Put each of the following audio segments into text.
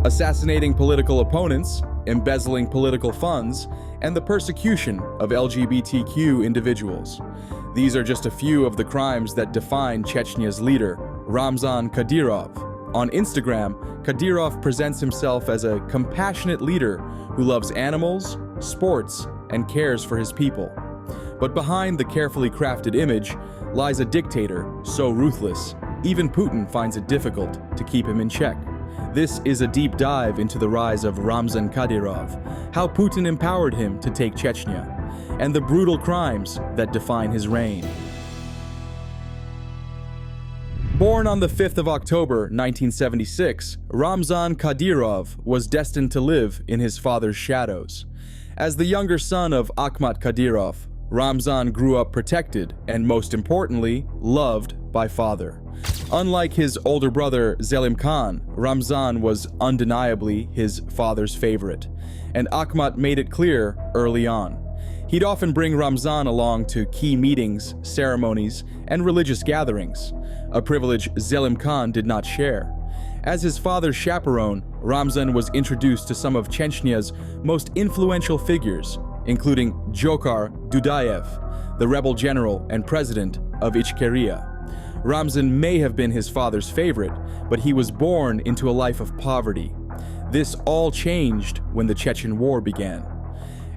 assassinating political opponents, embezzling political funds, and the persecution of LGBTQ individuals. These are just a few of the crimes that define Chechnya's leader, Ramzan Kadyrov. On Instagram, Kadyrov presents himself as a compassionate leader who loves animals, sports, and cares for his people. But behind the carefully crafted image lies a dictator so ruthless, even Putin finds it difficult to keep him in check. This is a deep dive into the rise of Ramzan Kadyrov, how Putin empowered him to take Chechnya, and the brutal crimes that define his reign. Born on the 5th of October 1976, Ramzan Kadyrov was destined to live in his father's shadows. As the younger son of Akhmad Kadyrov, Ramzan grew up protected and, most importantly, loved by father. Unlike his older brother Zelim Khan, Ramzan was undeniably his father's favorite, and Akhmad made it clear early on. He'd often bring Ramzan along to key meetings, ceremonies, and religious gatherings, a privilege Zelim Khan did not share. As his father's chaperone, Ramzan was introduced to some of Chechnya's most influential figures, including Dzhokhar Dudayev, the rebel general and president of Ichkeria. Ramzan may have been his father's favorite, but he was born into a life of poverty. This all changed when the Chechen War began.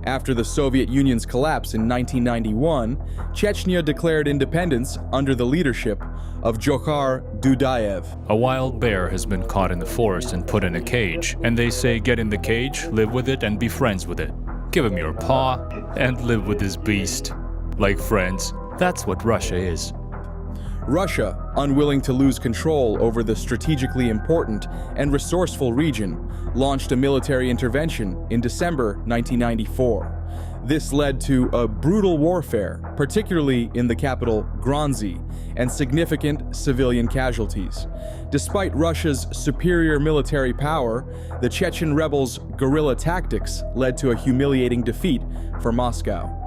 After the Soviet Union's collapse in 1991, Chechnya declared independence under the leadership of Dzhokhar Dudayev. A wild bear has been caught in the forest and put in a cage, and they say get in the cage, live with it, and be friends with it. Give him your paw, and live with this beast. Like friends, that's what Russia is. Russia, unwilling to lose control over the strategically important and resourceful region, launched a military intervention in December 1994. This led to a brutal warfare, particularly in the capital Grozny, and significant civilian casualties. Despite Russia's superior military power, the Chechen rebels' guerrilla tactics led to a humiliating defeat for Moscow.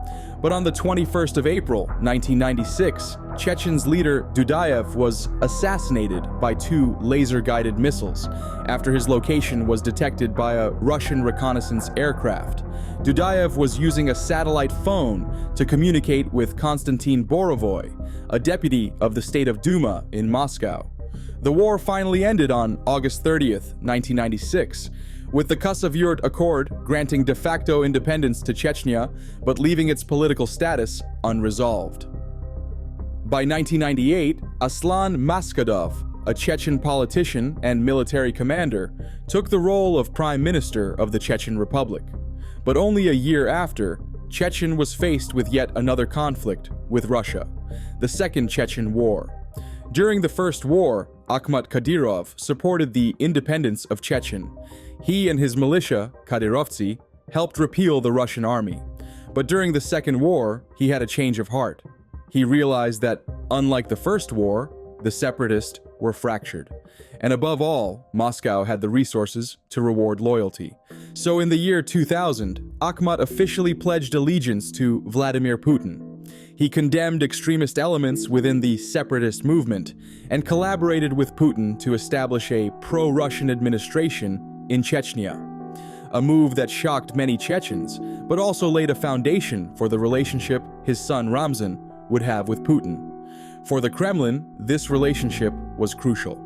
But on the 21st of April, 1996, Chechen's leader Dudayev was assassinated by 2 laser-guided missiles after his location was detected by a Russian reconnaissance aircraft. Dudayev was using a satellite phone to communicate with Konstantin Borovoy, a deputy of the State of Duma in Moscow. The war finally ended on August 30th, 1996, with the Khasavyurt Accord granting de facto independence to Chechnya, but leaving its political status unresolved. By 1998, Aslan Maskhadov, a Chechen politician and military commander, took the role of Prime Minister of the Chechen Republic. But only a year after, Chechen was faced with yet another conflict with Russia, the Second Chechen War. During the First War, Akhmad Kadyrov supported the independence of Chechen. He and his militia, Kadyrovtsi, helped repeal the Russian army. But during the Second War, he had a change of heart. He realized that, unlike the First War, the separatists were fractured. And above all, Moscow had the resources to reward loyalty. So in the year 2000, Akhmat officially pledged allegiance to Vladimir Putin. He condemned extremist elements within the separatist movement and collaborated with Putin to establish a pro-Russian administration in Chechnya. A move that shocked many Chechens, but also laid a foundation for the relationship his son Ramzan would have with Putin. For the Kremlin, this relationship was crucial.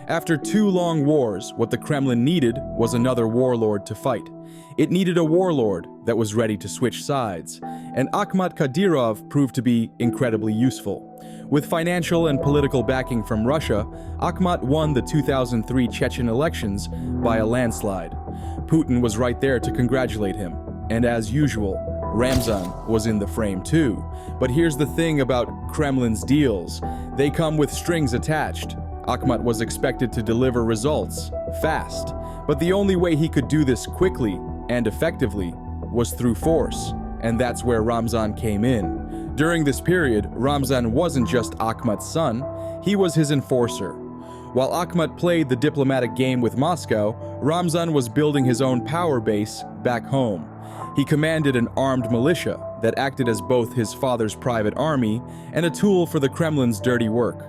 After 2 long wars, what the Kremlin needed was another warlord to fight. It needed a warlord that was ready to switch sides, and Akhmad Kadyrov proved to be incredibly useful. With financial and political backing from Russia, Akhmat won the 2003 Chechen elections by a landslide. Putin was right there to congratulate him, and as usual, Ramzan was in the frame too. But here's the thing about Kremlin's deals. They come with strings attached. Akhmat was expected to deliver results fast, but the only way he could do this quickly and effectively was through force, and that's where Ramzan came in. During this period, Ramzan wasn't just Akhmat's son, he was his enforcer. While Akhmat played the diplomatic game with Moscow, Ramzan was building his own power base back home. He commanded an armed militia that acted as both his father's private army and a tool for the Kremlin's dirty work.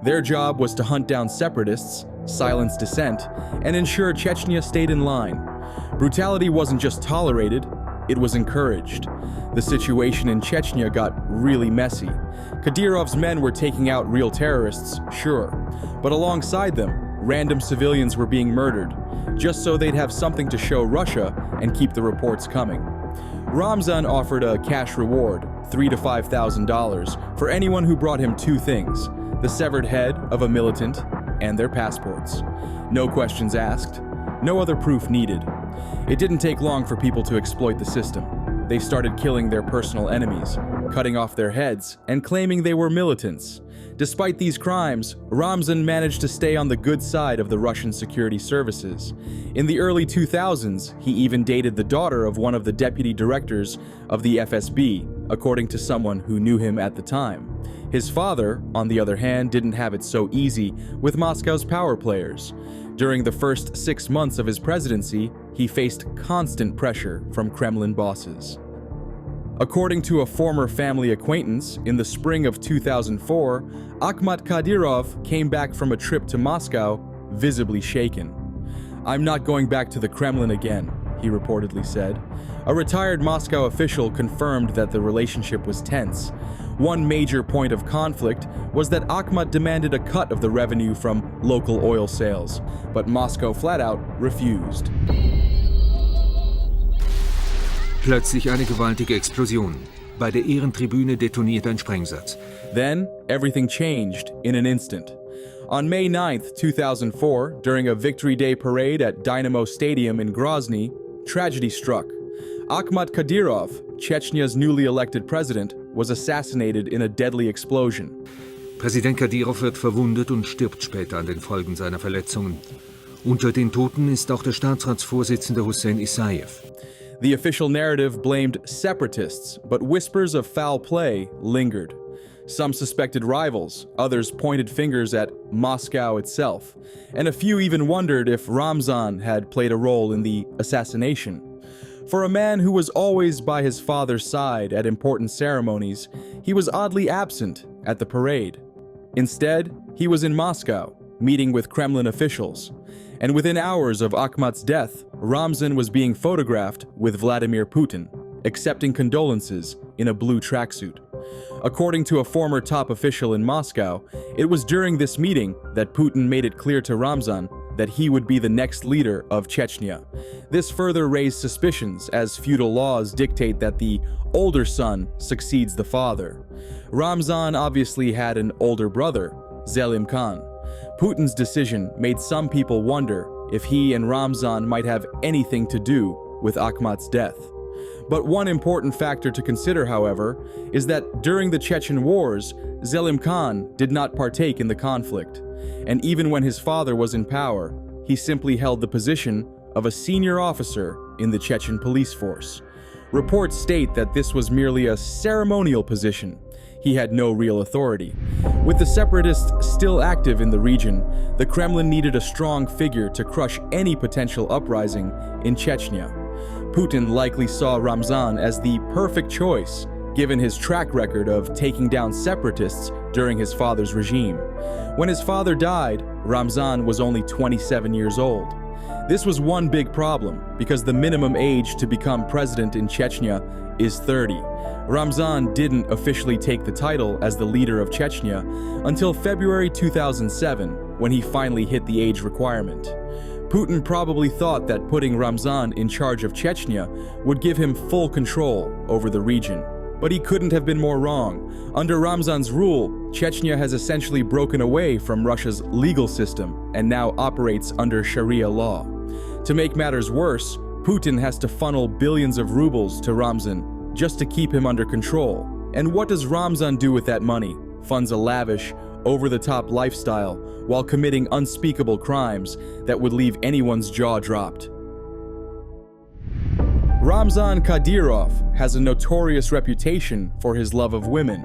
Their job was to hunt down separatists, silence dissent, and ensure Chechnya stayed in line. Brutality wasn't just tolerated, it was encouraged. The situation in Chechnya got really messy. Kadyrov's men were taking out real terrorists, sure, but alongside them, random civilians were being murdered, just so they'd have something to show Russia and keep the reports coming. Ramzan offered a cash reward, $3,000 to $5,000, for anyone who brought him two things: the severed head of a militant and their passports. No questions asked, no other proof needed. It didn't take long for people to exploit the system. They started killing their personal enemies, cutting off their heads, and claiming they were militants. Despite these crimes, Ramzan managed to stay on the good side of the Russian security services. In the early 2000s, he even dated the daughter of one of the deputy directors of the FSB, according to someone who knew him at the time. His father, on the other hand, didn't have it so easy with Moscow's power players. During the first 6 months of his presidency, he faced constant pressure from Kremlin bosses. According to a former family acquaintance, in the spring of 2004, Akhmad Kadyrov came back from a trip to Moscow visibly shaken. "I'm not going back to the Kremlin again," he reportedly said. A retired Moscow official confirmed that the relationship was tense. One major point of conflict was that Akhmad demanded a cut of the revenue from local oil sales, but Moscow flat out refused. Plötzlich eine gewaltige Explosion. Bei der Ehrentribüne detoniert ein Sprengsatz. Then, everything changed in an instant. On May 9th, 2004, during a Victory Day parade at Dynamo Stadium in Grozny, tragedy struck. Akhmad Kadyrov, Chechnya's newly elected president, was assassinated in a deadly explosion. Präsident Kadyrov wird verwundet und stirbt später an den Folgen seiner Verletzungen. Unter den Toten ist auch der Staatsratsvorsitzende Hussein Isayev. The official narrative blamed separatists, but whispers of foul play lingered. Some suspected rivals, others pointed fingers at Moscow itself, and a few even wondered if Ramzan had played a role in the assassination. For a man who was always by his father's side at important ceremonies, he was oddly absent at the parade. Instead, he was in Moscow, meeting with Kremlin officials. And within hours of Akhmad's death, Ramzan was being photographed with Vladimir Putin, accepting condolences in a blue tracksuit. According to a former top official in Moscow, it was during this meeting that Putin made it clear to Ramzan that he would be the next leader of Chechnya. This further raised suspicions, as feudal laws dictate that the older son succeeds the father. Ramzan obviously had an older brother, Selim Khan. Putin's decision made some people wonder if he and Ramzan might have anything to do with Akhmad's death. But one important factor to consider, however, is that during the Chechen Wars, Selim Khan did not partake in the conflict. And even when his father was in power, he simply held the position of a senior officer in the Chechen police force. Reports state that this was merely a ceremonial position. He had no real authority. With the separatists still active in the region, the Kremlin needed a strong figure to crush any potential uprising in Chechnya. Putin likely saw Ramzan as the perfect choice, given his track record of taking down separatists during his father's regime. When his father died, Ramzan was only 27 years old. This was one big problem, because the minimum age to become president in Chechnya is 30. Ramzan didn't officially take the title as the leader of Chechnya until February 2007, when he finally hit the age requirement. Putin probably thought that putting Ramzan in charge of Chechnya would give him full control over the region. But he couldn't have been more wrong. Under Ramzan's rule, Chechnya has essentially broken away from Russia's legal system and now operates under Sharia law. To make matters worse, Putin has to funnel billions of rubles to Ramzan just to keep him under control. And what does Ramzan do with that money? Funds a lavish, over-the-top lifestyle while committing unspeakable crimes that would leave anyone's jaw dropped. Ramzan Kadyrov has a notorious reputation for his love of women.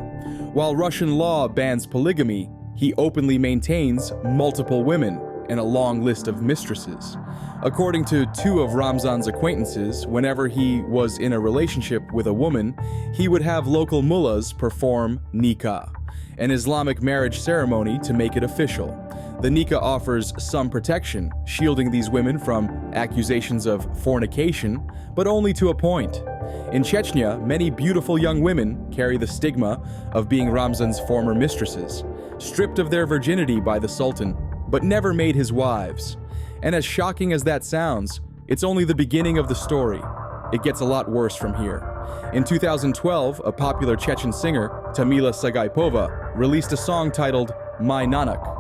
While Russian law bans polygamy, he openly maintains multiple women and a long list of mistresses. According to two of Ramzan's acquaintances, whenever he was in a relationship with a woman, he would have local mullahs perform nikah, an Islamic marriage ceremony to make it official. The nikah offers some protection, shielding these women from accusations of fornication, but only to a point. In Chechnya, many beautiful young women carry the stigma of being Ramzan's former mistresses, stripped of their virginity by the Sultan, but never made his wives. And as shocking as that sounds, it's only the beginning of the story. It gets a lot worse from here. In 2012, a popular Chechen singer, Tamila Sagaipova, released a song titled My Nanak.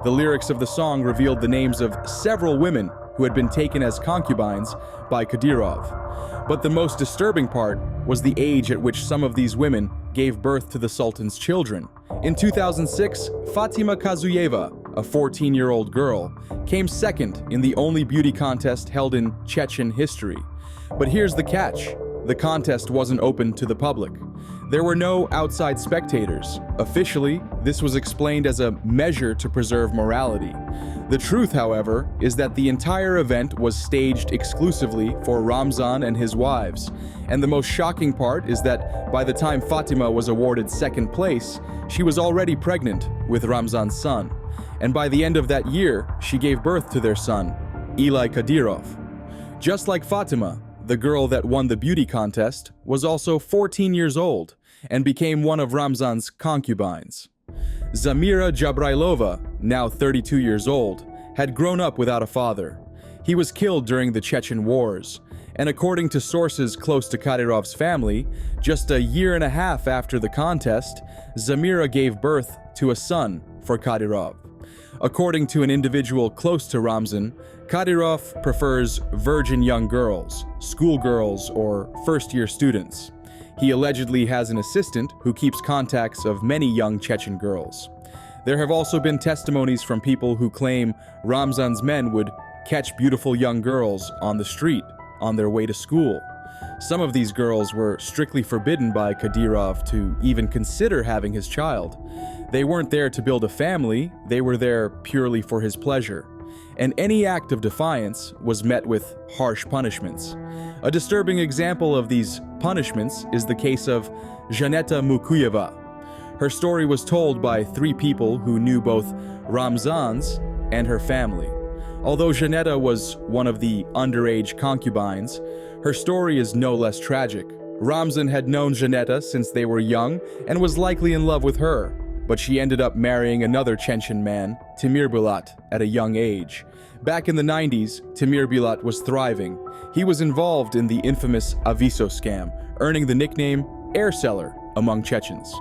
The lyrics of the song revealed the names of several women who had been taken as concubines by Kadyrov. But the most disturbing part was the age at which some of these women gave birth to the Sultan's children. In 2006, Fatima Kazuyeva, a 14-year-old girl, came second in the only beauty contest held in Chechen history. But here's the catch. The contest wasn't open to the public. There were no outside spectators. Officially, this was explained as a measure to preserve morality. The truth, however, is that the entire event was staged exclusively for Ramzan and his wives. And the most shocking part is that by the time Fatima was awarded second place, she was already pregnant with Ramzan's son. And by the end of that year, she gave birth to their son, Ilay Kadyrov. Just like Fatima, the girl that won the beauty contest was also 14 years old and became one of Ramzan's concubines. Zamira Jabrailova, now 32 years old, had grown up without a father. He was killed during the Chechen Wars, and according to sources close to Kadyrov's family, just a year and a half after the contest, Zamira gave birth to a son for Kadyrov. According to an individual close to Ramzan, Kadyrov prefers virgin young girls, schoolgirls, or first-year students. He allegedly has an assistant who keeps contacts of many young Chechen girls. There have also been testimonies from people who claim Ramzan's men would catch beautiful young girls on the street on their way to school. Some of these girls were strictly forbidden by Kadyrov to even consider having his child. They weren't there to build a family, they were there purely for his pleasure. And any act of defiance was met with harsh punishments. A disturbing example of these punishments is the case of Zhaneta Mukuyeva. Her story was told by 3 people who knew both Ramzan's and her family. Although Zhaneta was one of the underage concubines, her story is no less tragic. Ramzan had known Zhaneta since they were young and was likely in love with her, but she ended up marrying another Chechen man, Timirbulat, at a young age. Back in the 90s, Timirbulat was thriving. He was involved in the infamous Aviso scam, earning the nickname Air Seller among Chechens.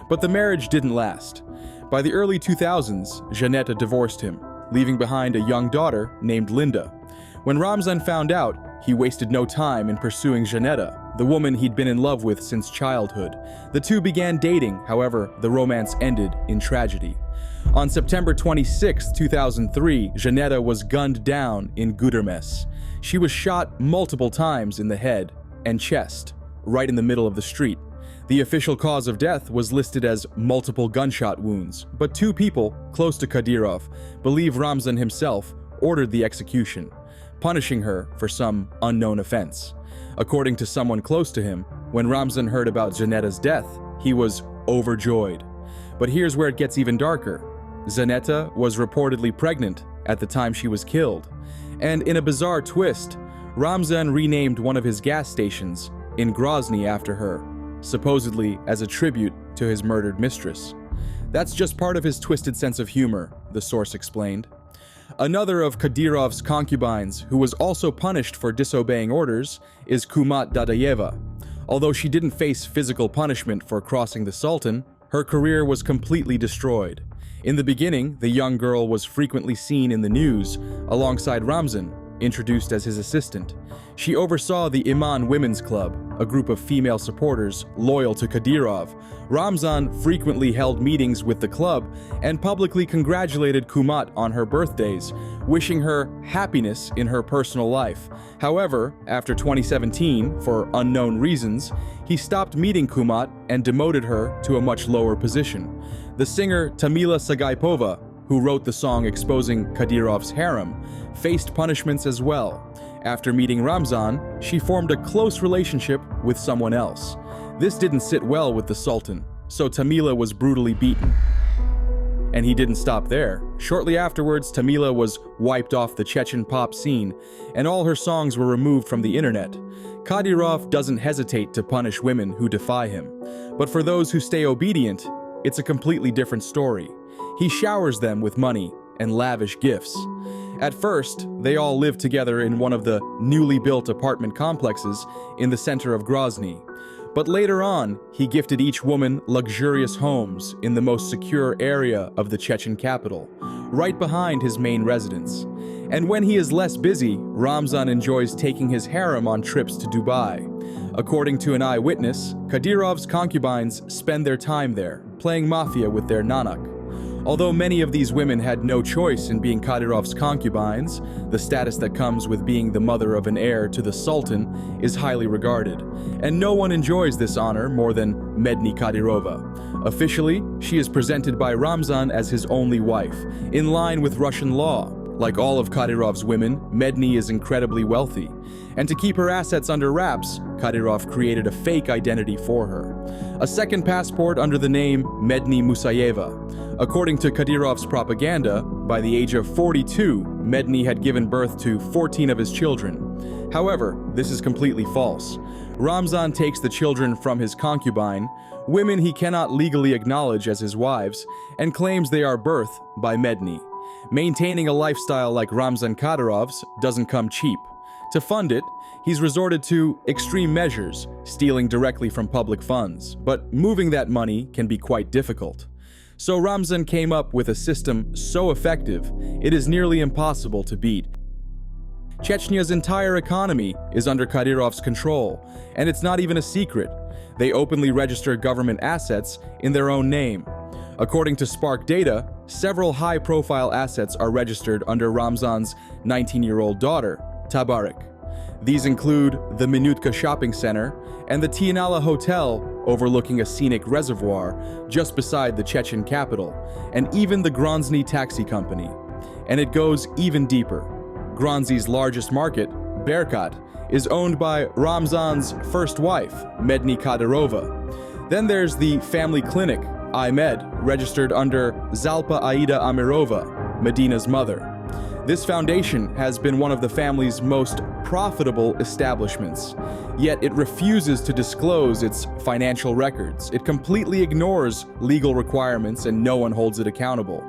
But the marriage didn't last. By the early 2000s, Zhaneta divorced him, leaving behind a young daughter named Linda. When Ramzan found out, he wasted no time in pursuing Zhaneta, the woman he'd been in love with since childhood. The two began dating, however, the romance ended in tragedy. On September 26, 2003, Zhaneta was gunned down in Gudermes. She was shot multiple times in the head and chest, right in the middle of the street. The official cause of death was listed as multiple gunshot wounds, but 2 people close to Kadyrov believe Ramzan himself ordered the execution, punishing her for some unknown offense. According to someone close to him, when Ramzan heard about Zhaneta's death, he was overjoyed. But here's where it gets even darker. Zhaneta was reportedly pregnant at the time she was killed. And in a bizarre twist, Ramzan renamed one of his gas stations in Grozny after her, supposedly as a tribute to his murdered mistress. That's just part of his twisted sense of humor, the source explained. Another of Kadyrov's concubines, who was also punished for disobeying orders, is Kumat Dadayeva. Although she didn't face physical punishment for crossing the Sultan, her career was completely destroyed. In the beginning, the young girl was frequently seen in the news alongside Ramzan, introduced as his assistant. She oversaw the Iman Women's Club, a group of female supporters loyal to Kadyrov. Ramzan frequently held meetings with the club and publicly congratulated Kumat on her birthdays, wishing her happiness in her personal life. However, after 2017, for unknown reasons, he stopped meeting Kumat and demoted her to a much lower position. The singer Tamila Sagaipova, who wrote the song exposing Kadyrov's harem, faced punishments as well. After meeting Ramzan, she formed a close relationship with someone else. This didn't sit well with the Sultan, so Tamila was brutally beaten. And he didn't stop there. Shortly afterwards, Tamila was wiped off the Chechen pop scene, and all her songs were removed from the internet. Kadyrov doesn't hesitate to punish women who defy him. But for those who stay obedient, it's a completely different story. He showers them with money and lavish gifts. At first, they all lived together in one of the newly built apartment complexes in the center of Grozny. But later on, he gifted each woman luxurious homes in the most secure area of the Chechen capital, right behind his main residence. And when he is less busy, Ramzan enjoys taking his harem on trips to Dubai. According to an eyewitness, Kadyrov's concubines spend their time there, playing mafia with their nanak. Although many of these women had no choice in being Kadyrov's concubines, the status that comes with being the mother of an heir to the Sultan is highly regarded, and no one enjoys this honor more than Medni Kadyrova. Officially, she is presented by Ramzan as his only wife, in line with Russian law. Like all of Kadyrov's women, Medni is incredibly wealthy, and to keep her assets under wraps, Kadyrov created a fake identity for her. A second passport under the name Medni Musayeva. According to Kadyrov's propaganda, by the age of 42, Medni had given birth to 14 of his children. However, this is completely false. Ramzan takes the children from his concubine, women he cannot legally acknowledge as his wives, and claims they are birthed by Medni. Maintaining a lifestyle like Ramzan Kadyrov's doesn't come cheap. To fund it, he's resorted to extreme measures, stealing directly from public funds, but moving that money can be quite difficult. So Ramzan came up with a system so effective, it is nearly impossible to beat. Chechnya's entire economy is under Kadyrov's control, and it's not even a secret. They openly register government assets in their own name. According to Spark data, several high-profile assets are registered under Ramzan's 19-year-old daughter, Tabarik. These include the Minutka shopping center and the Tianala Hotel overlooking a scenic reservoir just beside the Chechen capital, and even the Grozny taxi company. And it goes even deeper. Grozny's largest market, Berkat, is owned by Ramzan's first wife, Medni Kadyrova. Then there's the family clinic, Ahmed, registered under Zalpa Aida Amirova, Medina's mother. This foundation has been one of the family's most profitable establishments, yet it refuses to disclose its financial records. It completely ignores legal requirements and no one holds it accountable.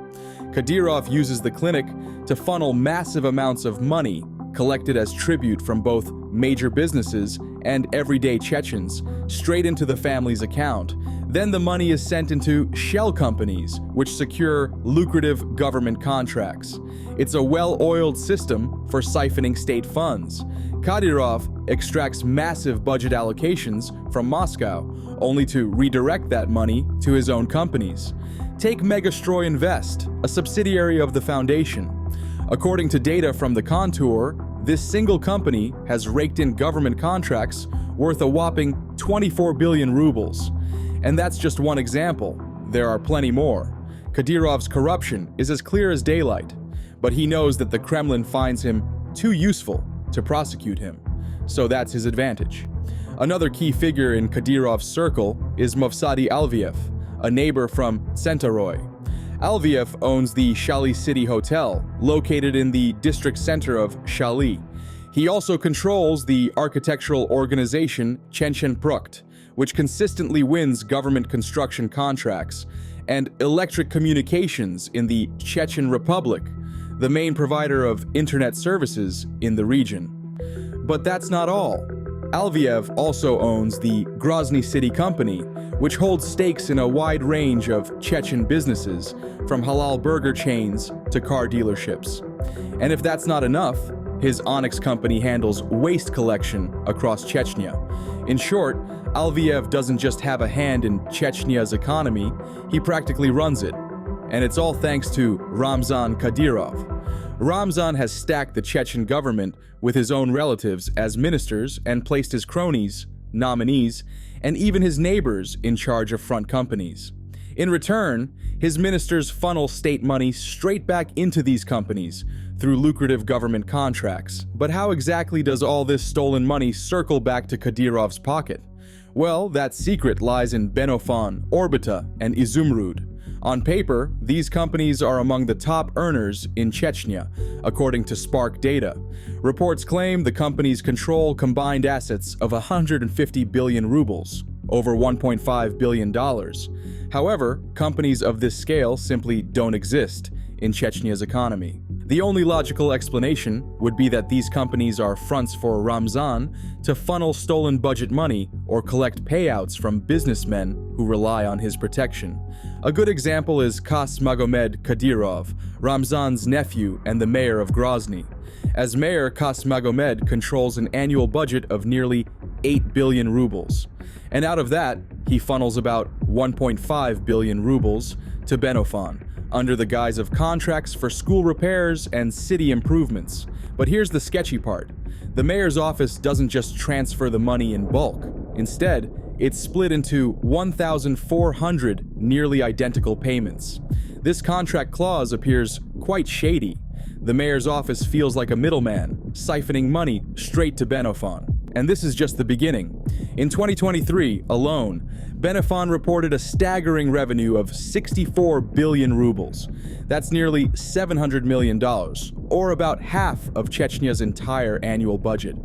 Kadyrov uses the clinic to funnel massive amounts of money collected as tribute from both major businesses and everyday Chechens straight into the family's account. Then the money is sent into shell companies, which secure lucrative government contracts. It's a well-oiled system for siphoning state funds. Kadyrov extracts massive budget allocations from Moscow, only to redirect that money to his own companies. Take Megastroy Invest, a subsidiary of the foundation. According to data from the Contour, this single company has raked in government contracts worth a whopping 24 billion rubles. And that's just one example. There are plenty more. Kadyrov's corruption is as clear as daylight, but he knows that the Kremlin finds him too useful to prosecute him. So that's his advantage. Another key figure in Kadyrov's circle is Movsadi Alviev, a neighbor from Tsentaroy. Alviev owns the Shali City Hotel, located in the district center of Shali. He also controls the architectural organization Chechen Prukt, which consistently wins government construction contracts, and electric communications in the Chechen Republic, the main provider of internet services in the region. But that's not all. Alviev also owns the Grozny City Company, which holds stakes in a wide range of Chechen businesses, from halal burger chains to car dealerships. And if that's not enough, his Onyx company handles waste collection across Chechnya. In short, Alviev doesn't just have a hand in Chechnya's economy, he practically runs it. And it's all thanks to Ramzan Kadyrov. Ramzan has stacked the Chechen government with his own relatives as ministers and placed his cronies, nominees, and even his neighbors in charge of front companies. In return, his ministers funnel state money straight back into these companies through lucrative government contracts. But how exactly does all this stolen money circle back to Kadyrov's pocket? Well, that secret lies in Benofon, Orbita, and Izumrud. On paper, these companies are among the top earners in Chechnya, according to Spark data. Reports claim the companies control combined assets of 150 billion rubles, over $1.5 billion. However, companies of this scale simply don't exist in Chechnya's economy. The only logical explanation would be that these companies are fronts for Ramzan to funnel stolen budget money or collect payouts from businessmen who rely on his protection. A good example is Akhmad Kadyrov, Ramzan's nephew and the mayor of Grozny. As mayor, Akhmad controls an annual budget of nearly 8 billion rubles. And out of that, he funnels about 1.5 billion rubles to Benofon, under the guise of contracts for school repairs and city improvements. But here's the sketchy part. The mayor's office doesn't just transfer the money in bulk. Instead, it's split into 1,400 nearly identical payments. This contract clause appears quite shady. The mayor's office feels like a middleman, siphoning money straight to Benofon. And this is just the beginning. In 2023 alone, Benofon reported a staggering revenue of 64 billion rubles. That's nearly $700 million, or about half of Chechnya's entire annual budget.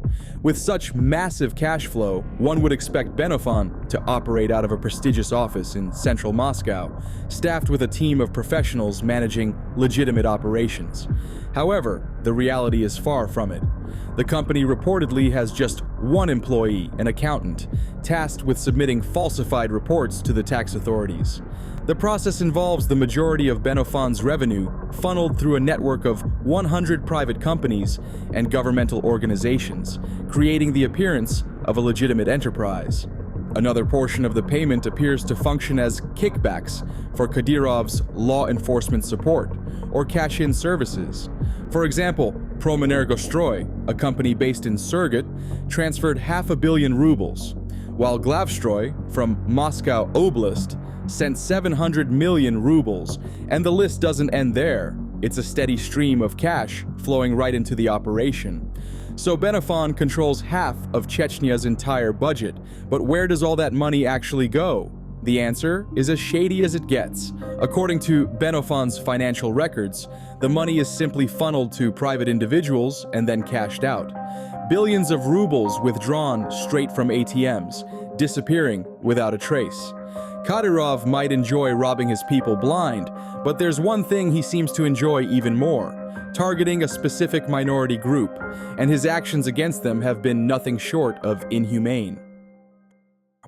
With such massive cash flow, one would expect Benofon to operate out of a prestigious office in central Moscow, staffed with a team of professionals managing legitimate operations. However, the reality is far from it. The company reportedly has just one employee, an accountant, tasked with submitting falsified reports to the tax authorities. The process involves the majority of Benofon's revenue funneled through a network of 100 private companies and governmental organizations, creating the appearance of a legitimate enterprise. Another portion of the payment appears to function as kickbacks for Kadyrov's law enforcement support or cash-in services. For example, Promenergostroy, a company based in Surgut, transferred 500 million rubles, while Glavstroy from Moscow Oblast sent 700 million rubles, and the list doesn't end there. It's a steady stream of cash flowing right into the operation. So Benofon controls half of Chechnya's entire budget, but where does all that money actually go? The answer is as shady as it gets. According to Benofon's financial records, the money is simply funneled to private individuals and then cashed out. Billions of rubles withdrawn straight from ATMs, disappearing without a trace. Kadyrov might enjoy robbing his people blind, but there's one thing he seems to enjoy even more: targeting a specific minority group, and his actions against them have been nothing short of inhumane.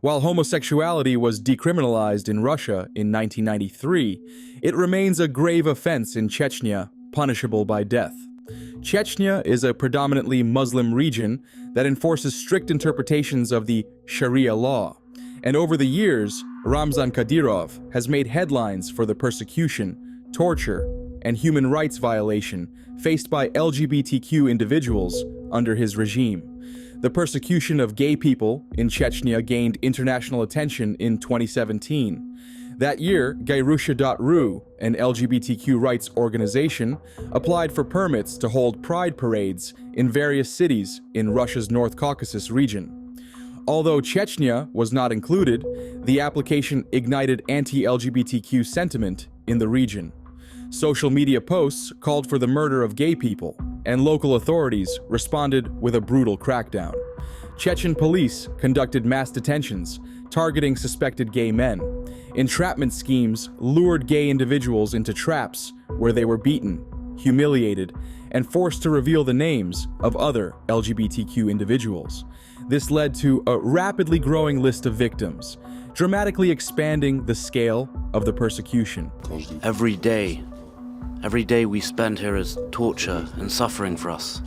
While homosexuality was decriminalized in Russia in 1993, it remains a grave offense in Chechnya, punishable by death. Chechnya is a predominantly Muslim region that enforces strict interpretations of the Sharia law. And over the years, Ramzan Kadyrov has made headlines for the persecution, torture, and human rights violation faced by LGBTQ individuals under his regime. The persecution of gay people in Chechnya gained international attention in 2017. That year, Gayrusha.ru, an LGBTQ rights organization, applied for permits to hold pride parades in various cities in Russia's North Caucasus region. Although Chechnya was not included, the application ignited anti-LGBTQ sentiment in the region. Social media posts called for the murder of gay people, and local authorities responded with a brutal crackdown. Chechen police conducted mass detentions, targeting suspected gay men. Entrapment schemes lured gay individuals into traps where they were beaten, humiliated, and forced to reveal the names of other LGBTQ individuals. This led to a rapidly growing list of victims, dramatically expanding the scale of the persecution. Every day we spend here is torture and suffering for us.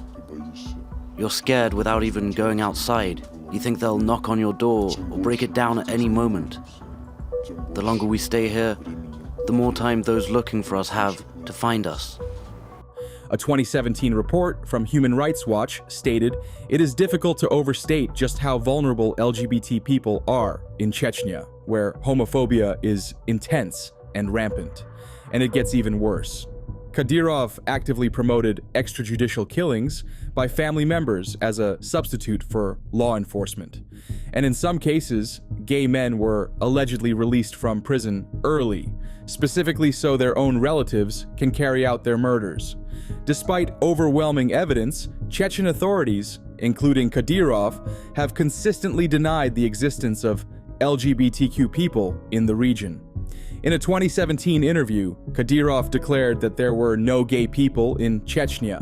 You're scared without even going outside. You think they'll knock on your door or break it down at any moment. The longer we stay here, the more time those looking for us have to find us. A 2017 report from Human Rights Watch stated it is difficult to overstate just how vulnerable LGBT people are in Chechnya, where homophobia is intense and rampant. And it gets even worse. Kadyrov actively promoted extrajudicial killings by family members as a substitute for law enforcement. And in some cases, gay men were allegedly released from prison early, specifically so their own relatives can carry out their murders. Despite overwhelming evidence, Chechen authorities, including Kadyrov, have consistently denied the existence of LGBTQ people in the region. In a 2017 interview, Kadyrov declared that there were no gay people in Chechnya.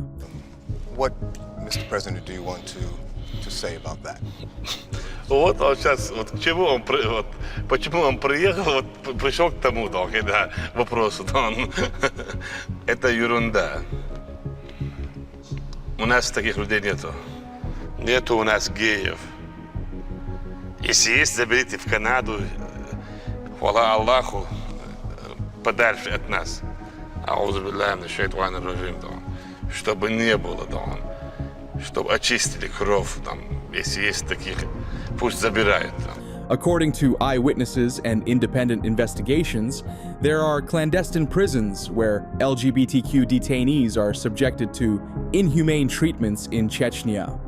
What, Mr. President, do you want to say about that? Вот он сейчас, вот к чему он, вот, почему он приехал, вот пришел к тому, да, вопросу, да, это ерунда. У нас таких людей нету. Нету у нас геев. Если есть, заберите в Канаду, хвала Аллаху, подальше от нас. Аузу билляхи минаш шайтанир раджим, да, чтобы не было, да, чтобы очистили кровь, там, если есть таких, пусть забирают. According to eyewitnesses and independent investigations, there are clandestine prisons where LGBTQ detainees are subjected to inhumane treatments in Chechnya.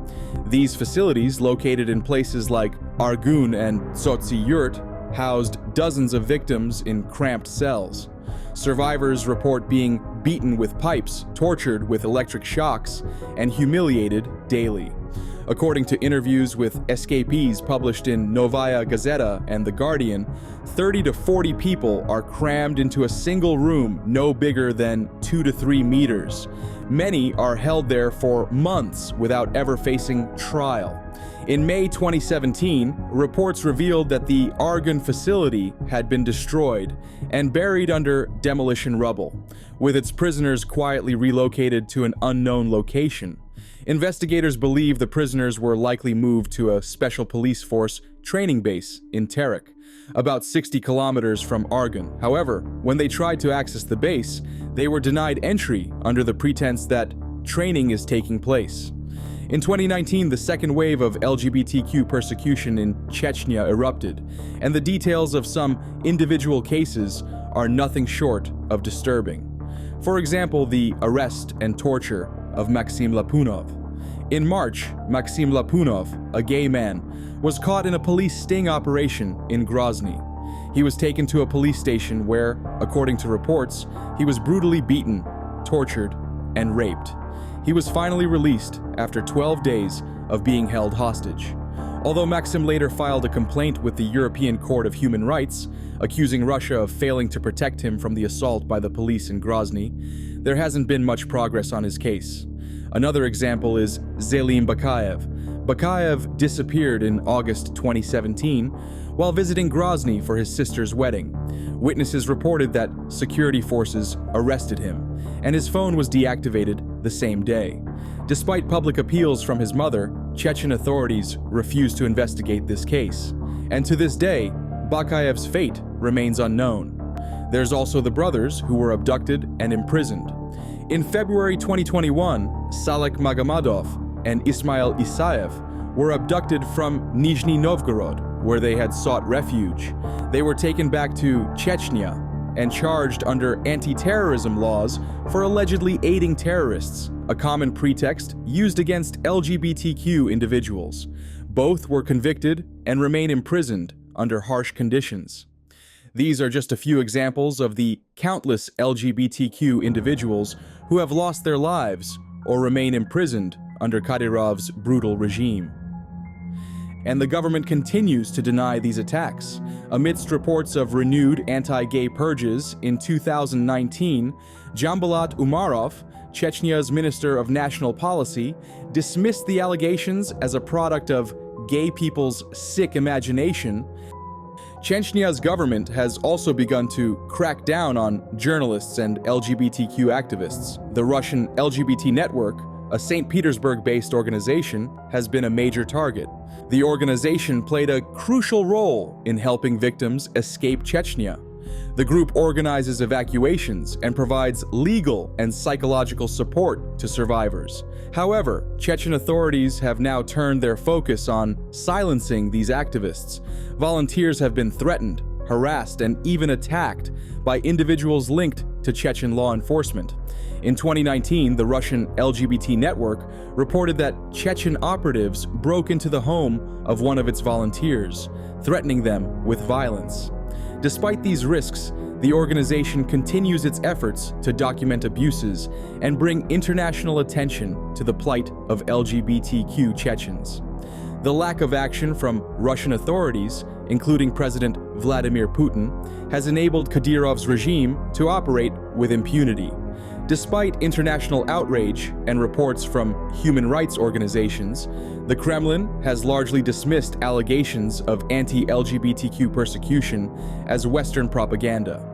These facilities, located in places like Argun and Tsotsi Yurt, housed dozens of victims in cramped cells. Survivors report being beaten with pipes, tortured with electric shocks, and humiliated daily. According to interviews with escapees published in Novaya Gazeta and The Guardian, 30 to 40 people are crammed into a single room no bigger than 2 to 3 meters. Many are held there for months without ever facing trial. In May 2017, reports revealed that the Argun facility had been destroyed and buried under demolition rubble, with its prisoners quietly relocated to an unknown location. Investigators believe the prisoners were likely moved to a special police force training base in Terek, about 60 kilometers from Argun. However, when they tried to access the base, they were denied entry under the pretense that training is taking place. In 2019, the second wave of LGBTQ persecution in Chechnya erupted, and the details of some individual cases are nothing short of disturbing. For example, the arrest and torture of Maxim Lapunov. In March, Maxim Lapunov, a gay man, was caught in a police sting operation in Grozny. He was taken to a police station where, according to reports, he was brutally beaten, tortured, and raped. He was finally released after 12 days of being held hostage. Although Maxim later filed a complaint with the European Court of Human Rights, accusing Russia of failing to protect him from the assault by the police in Grozny, there hasn't been much progress on his case. Another example is Zelim Bakayev. Bakayev disappeared in August 2017 while visiting Grozny for his sister's wedding. Witnesses reported that security forces arrested him, and his phone was deactivated the same day. Despite public appeals from his mother, Chechen authorities refused to investigate this case. And to this day, Bakayev's fate remains unknown. There's also the brothers who were abducted and imprisoned. In February 2021, Salek Magomadov and Ismail Isayev were abducted from Nizhny Novgorod, where they had sought refuge. They were taken back to Chechnya and charged under anti-terrorism laws for allegedly aiding terrorists, a common pretext used against LGBTQ individuals. Both were convicted and remain imprisoned under harsh conditions. These are just a few examples of the countless LGBTQ individuals who have lost their lives or remain imprisoned under Kadyrov's brutal regime. And the government continues to deny these attacks. Amidst reports of renewed anti-gay purges in 2019, Jambalat Umarov, Chechnya's Minister of National Policy, dismissed the allegations as a product of gay people's sick imagination. Chechnya's government has also begun to crack down on journalists and LGBTQ activists. The Russian LGBT Network, a St. Petersburg-based organization, has been a major target. The organization played a crucial role in helping victims escape Chechnya. The group organizes evacuations and provides legal and psychological support to survivors. However, Chechen authorities have now turned their focus on silencing these activists. Volunteers have been threatened, harassed, and even attacked by individuals linked to Chechen law enforcement. In 2019, the Russian LGBT Network reported that Chechen operatives broke into the home of one of its volunteers, threatening them with violence. Despite these risks, the organization continues its efforts to document abuses and bring international attention to the plight of LGBTQ Chechens. The lack of action from Russian authorities, including President Vladimir Putin, has enabled Kadyrov's regime to operate with impunity. Despite international outrage and reports from human rights organizations, the Kremlin has largely dismissed allegations of anti-LGBTQ persecution as Western propaganda.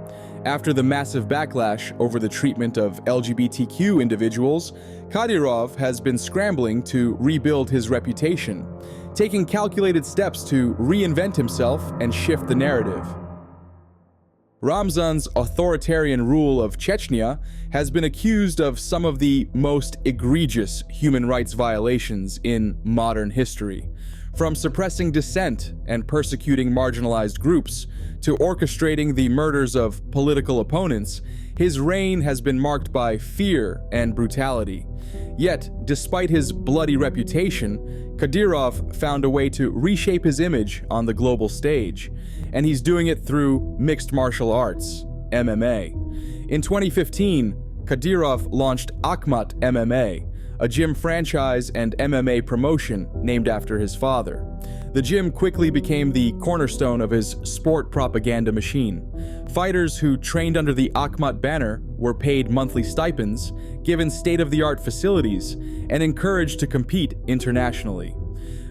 After the massive backlash over the treatment of LGBTQ individuals, Kadyrov has been scrambling to rebuild his reputation, taking calculated steps to reinvent himself and shift the narrative. Ramzan's authoritarian rule of Chechnya has been accused of some of the most egregious human rights violations in modern history. From suppressing dissent and persecuting marginalized groups to orchestrating the murders of political opponents, his reign has been marked by fear and brutality. Yet, despite his bloody reputation, Kadyrov found a way to reshape his image on the global stage, and he's doing it through mixed martial arts, MMA. In 2015, Kadyrov launched Akhmad MMA, a gym franchise and MMA promotion named after his father. The gym quickly became the cornerstone of his sport propaganda machine. Fighters who trained under the Akhmad banner were paid monthly stipends, given state-of-the-art facilities, and encouraged to compete internationally.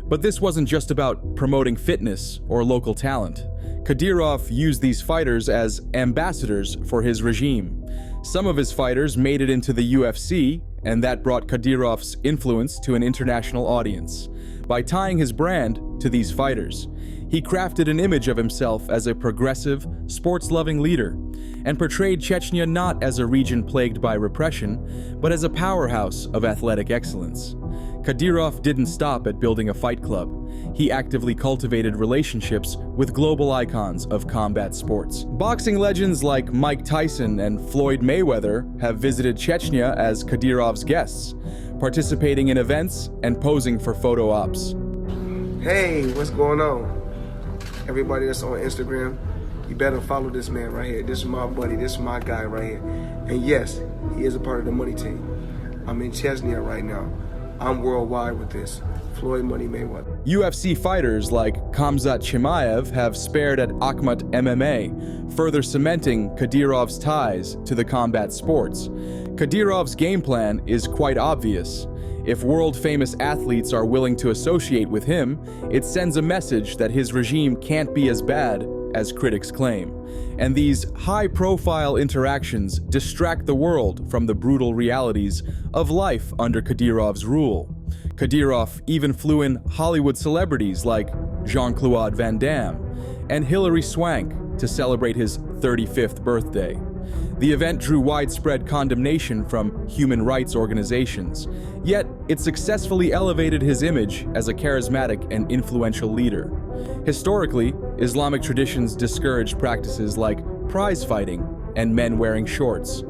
But this wasn't just about promoting fitness or local talent. Kadyrov used these fighters as ambassadors for his regime. Some of his fighters made it into the UFC, and that brought Kadyrov's influence to an international audience. By tying his brand to these fighters, he crafted an image of himself as a progressive, sports-loving leader, and portrayed Chechnya not as a region plagued by repression, but as a powerhouse of athletic excellence. Kadyrov didn't stop at building a fight club. He actively cultivated relationships with global icons of combat sports. Boxing legends like Mike Tyson and Floyd Mayweather have visited Chechnya as Kadyrov's guests, participating in events and posing for photo ops. Hey, what's going on? Everybody that's on Instagram, you better follow this man right here. This is my buddy, this is my guy right here. And yes, he is a part of the money team. I'm in Chechnya right now. I'm worldwide with this. Floyd Money Mayweather. UFC fighters like Khamzat Chimaev have spared at Akhmad MMA, further cementing Kadyrov's ties to the combat sports. Kadyrov's game plan is quite obvious. If world-famous athletes are willing to associate with him, it sends a message that his regime can't be as bad as critics claim. And these high-profile interactions distract the world from the brutal realities of life under Kadyrov's rule. Kadyrov even flew in Hollywood celebrities like Jean-Claude Van Damme and Hilary Swank to celebrate his 35th birthday. The event drew widespread condemnation from human rights organizations, yet it successfully elevated his image as a charismatic and influential leader. Historically, Islamic traditions discouraged practices like prize fighting and men wearing shorts,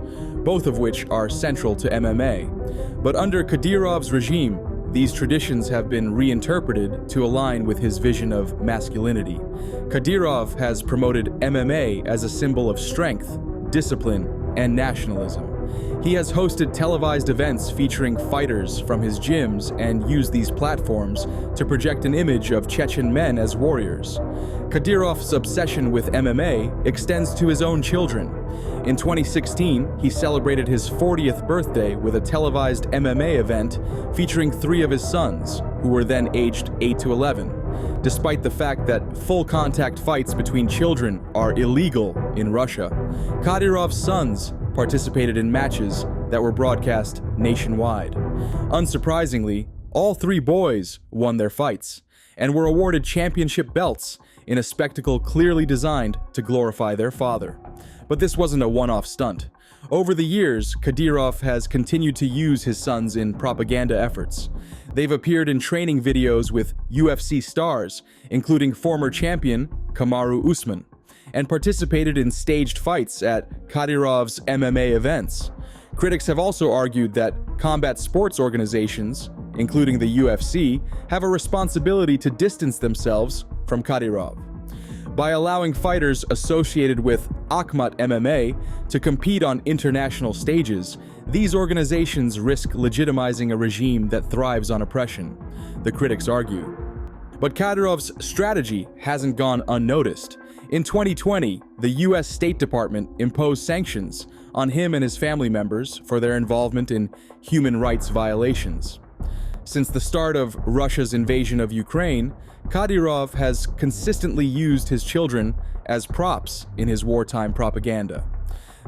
both of which are central to MMA. But under Kadyrov's regime, these traditions have been reinterpreted to align with his vision of masculinity. Kadyrov has promoted MMA as a symbol of strength, discipline, and nationalism. He has hosted televised events featuring fighters from his gyms and used these platforms to project an image of Chechen men as warriors. Kadyrov's obsession with MMA extends to his own children. In 2016, he celebrated his 40th birthday with a televised MMA event featuring 3 of his sons, who were then aged 8 to 11. Despite the fact that full-contact fights between children are illegal in Russia, Kadyrov's sons participated in matches that were broadcast nationwide. Unsurprisingly, all 3 boys won their fights and were awarded championship belts in a spectacle clearly designed to glorify their father. But this wasn't a one-off stunt. Over the years, Kadyrov has continued to use his sons in propaganda efforts. They've appeared in training videos with UFC stars, including former champion Kamaru Usman, and participated in staged fights at Kadyrov's MMA events. Critics have also argued that combat sports organizations, including the UFC, have a responsibility to distance themselves from Kadyrov. by allowing fighters associated with Akhmad MMA to compete on international stages, these organizations risk legitimizing a regime that thrives on oppression, the critics argue. But Kadyrov's strategy hasn't gone unnoticed. In 2020, the US State Department imposed sanctions on him and his family members for their involvement in human rights violations. Since the start of Russia's invasion of Ukraine, Kadyrov has consistently used his children as props in his wartime propaganda.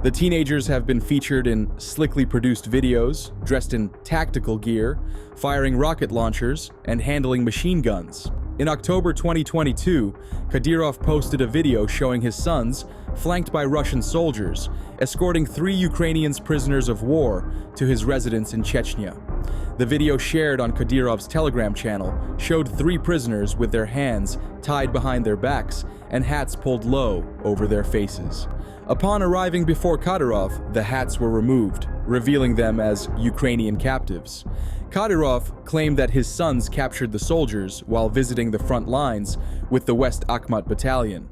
The teenagers have been featured in slickly produced videos, dressed in tactical gear, firing rocket launchers, and handling machine guns. In October 2022, Kadyrov posted a video showing his sons, flanked by Russian soldiers, escorting 3 Ukrainian prisoners of war to his residence in Chechnya. The video shared on Kadyrov's Telegram channel showed 3 prisoners with their hands tied behind their backs and hats pulled low over their faces. Upon arriving before Kadyrov, the hats were removed, revealing them as Ukrainian captives. Kadyrov claimed that his sons captured the soldiers while visiting the front lines with the West Akhmat Battalion.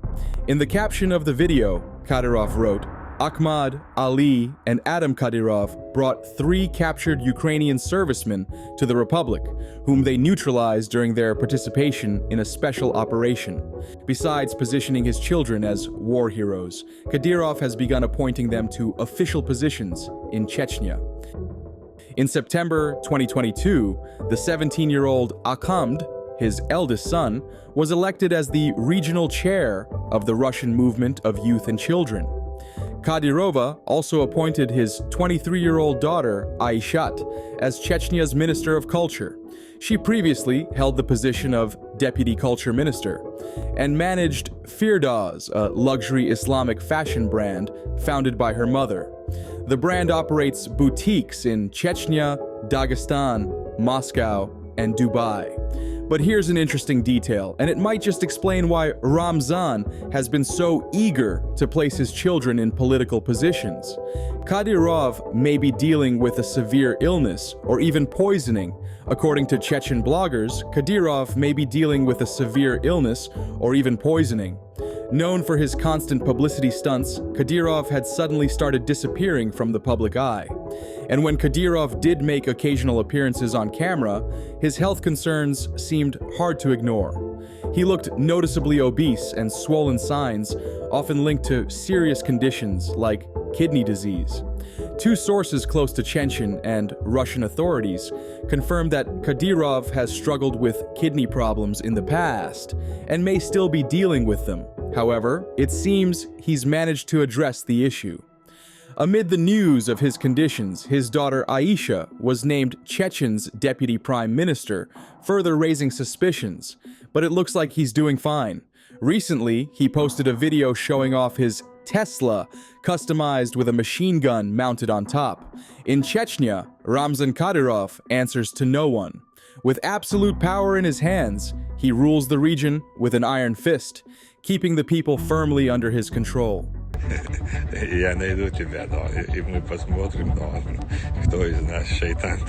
In the caption of the video, Kadyrov wrote, "Akhmad, Ali, and Adam Kadyrov brought 3 captured Ukrainian servicemen to the Republic, whom they neutralized during their participation in a special operation." Besides positioning his children as war heroes, Kadyrov has begun appointing them to official positions in Chechnya. In September 2022, the 17-year-old Akhmad, his eldest son, was elected as the regional chair of the Russian Movement of Youth and Children. Kadyrova also appointed his 23-year-old daughter, Aishat, as Chechnya's Minister of Culture. She previously held the position of Deputy Culture Minister and managed Firdausi, a luxury Islamic fashion brand founded by her mother. The brand operates boutiques in Chechnya, Dagestan, Moscow, and Dubai. But here's an interesting detail, and it might just explain why Ramzan has been so eager to place his children in political positions. Kadyrov may be dealing with a severe illness or even poisoning. According to Chechen bloggers, Kadyrov may be dealing with a severe illness or even poisoning. Known for his constant publicity stunts, Kadyrov had suddenly started disappearing from the public eye. And when Kadyrov did make occasional appearances on camera, his health concerns seemed hard to ignore. He looked noticeably obese and swollen signs, often linked to serious conditions like kidney disease. 2 sources close to Chechen and Russian authorities confirmed that Kadyrov has struggled with kidney problems in the past and may still be dealing with them. However, it seems he's managed to address the issue. Amid the news of his conditions, his daughter Aisha was named Chechen's deputy prime minister, further raising suspicions, but it looks like he's doing fine. Recently, he posted a video showing off his Tesla, customized with a machine gun mounted on top. In Chechnya, Ramzan Kadyrov answers to no one. With absolute power in his hands, he rules the region with an iron fist, keeping the people firmly under his control. Я найду тебя, да, и мы посмотрим, да, кто из нас шайтан.